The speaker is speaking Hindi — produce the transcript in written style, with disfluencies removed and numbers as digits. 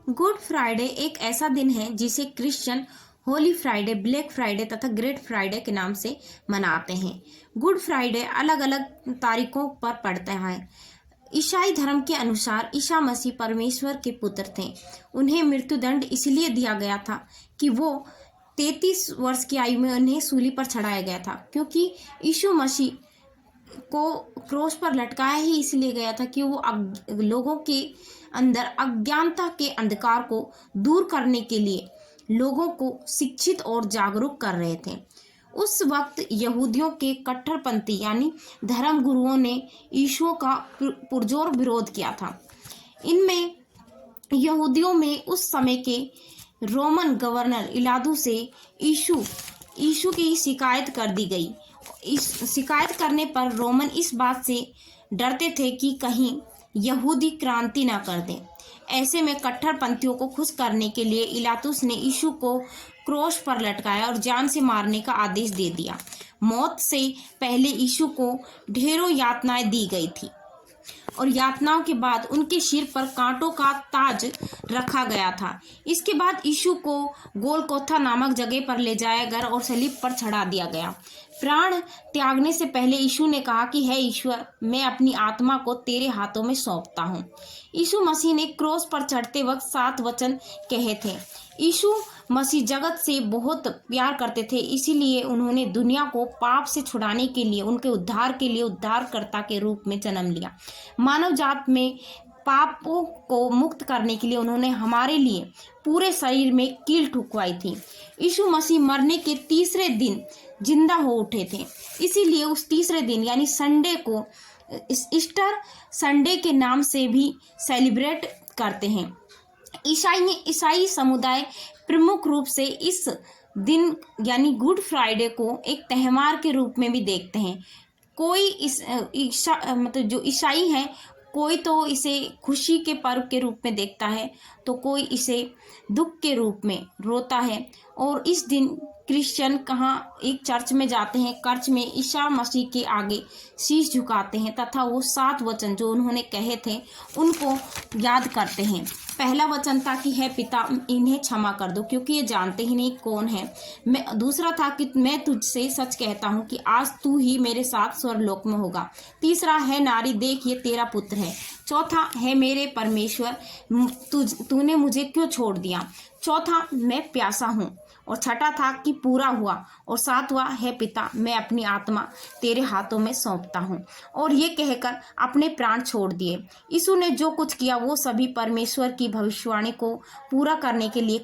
गुड फ्राइडे एक ऐसा दिन है जिसे Christian Holi Friday, black Friday तथा ग्रेट फ्राइडे के नाम से मनाते हैं। गुड फ्राइडे अलग अलग तारीखों पर पड़ता है। ईसाई धर्म के अनुसार ईसा मसीह परमेश्वर के पुत्र थे। उन्हें मृत्युदंड इसलिए दिया गया था कि वो 33 वर्ष की आयु में उन्हें सूली पर चढ़ाया गया था, क्योंकि यीशु मसीह को क्रोस पर लटकाया ही इसलिए गया था कि वो लोगों के अंदर अज्ञानता के अंधकार को दूर करने के लिए लोगों को शिक्षित और जागरूक कर रहे थे। उस वक्त यहूदियों के कट्टरपंथी यानी धर्म गुरुओं ने यीशु का पुरजोर विरोध किया था। इनमें यहूदियों में उस समय के रोमन गवर्नर इलादू से यीशु की शिकायत कर दी गई। इस शिकायत करने पर रोमन इस बात से डरते थे कि कहीं यहूदी क्रांति ना कर दें। ऐसे में कट्टरपंथियों को खुश करने के लिए इलातुस ने यीशु को क्रोस पर लटकाया और जान से मारने का आदेश दे दिया। मौत से पहले यीशु को ढेरों यातनाएं दी गई थी और यातनाओं के बाद उनके सिर पर कांटों का ताज रखा गया था। इसके बाद यीशु को गोलगोथा नामक जगह पर ले जाया गया और सलीब पर चढ़ा दिया गया। प्राण त्यागने से पहले यीशु ने कहा कि हे ईश्वर, मैं अपनी आत्मा को तेरे हाथों में सौंपता हूँ। यीशु मसीह ने क्रोस पर चढ़ते वक्त 7 वचन कहे थे। यीशु मसीह जगत से बहुत प्यार करते थे, इसीलिए उन्होंने दुनिया को पाप से छुड़ाने के लिए, उनके उद्धार के लिए उद्धारकर्ता के रूप में जन्म लिया। मानव जात में पापों को मुक्त करने के लिए उन्होंने हमारे लिए पूरे शरीर में कील ठुकवाई थी। यीशु मसीह मरने के तीसरे दिन जिंदा हो उठे थे, इसीलिए उस तीसरे दिन यानी संडे को ईस्टर संडे के नाम से भी सेलिब्रेट करते हैं। ईसाई समुदाय प्रमुख रूप से इस दिन यानी गुड फ्राइडे को एक त्यौहार के रूप में भी देखते हैं। कोई मतलब जो ईसाई हैं, कोई तो इसे खुशी के पर्व के रूप में देखता है, तो कोई इसे दुख के रूप में रोता है। और इस दिन क्रिश्चियन एक चर्च में जाते हैं, चर्च में ईसा मसीह के आगे शीश झुकाते हैं तथा वो 7 वचन जो उन्होंने कहे थे उनको याद करते हैं। पहला वचन था कि हे पिता, इन्हें क्षमा कर दो क्योंकि ये जानते ही नहीं कौन है। दूसरा था कि मैं तुझसे सच कहता हूँ कि आज तू ही मेरे साथ स्वर्गलोक में होगा। तीसरा है नारी, देख ये तेरा पुत्र है। चौथा है मेरे परमेश्वर, तूने मुझे क्यों छोड़ दिया। चौथा मैं प्यासा हूँ। और छठा था कि पूरा हुआ। और 7वां है पिता, मैं अपनी आत्मा तेरे हाथों में सौंपता हूँ। और ये कहकर अपने प्राण छोड़ दिए। यीशु ने जो कुछ किया वो सभी परमेश्वर की भविष्यवाणी को पूरा करने के लिए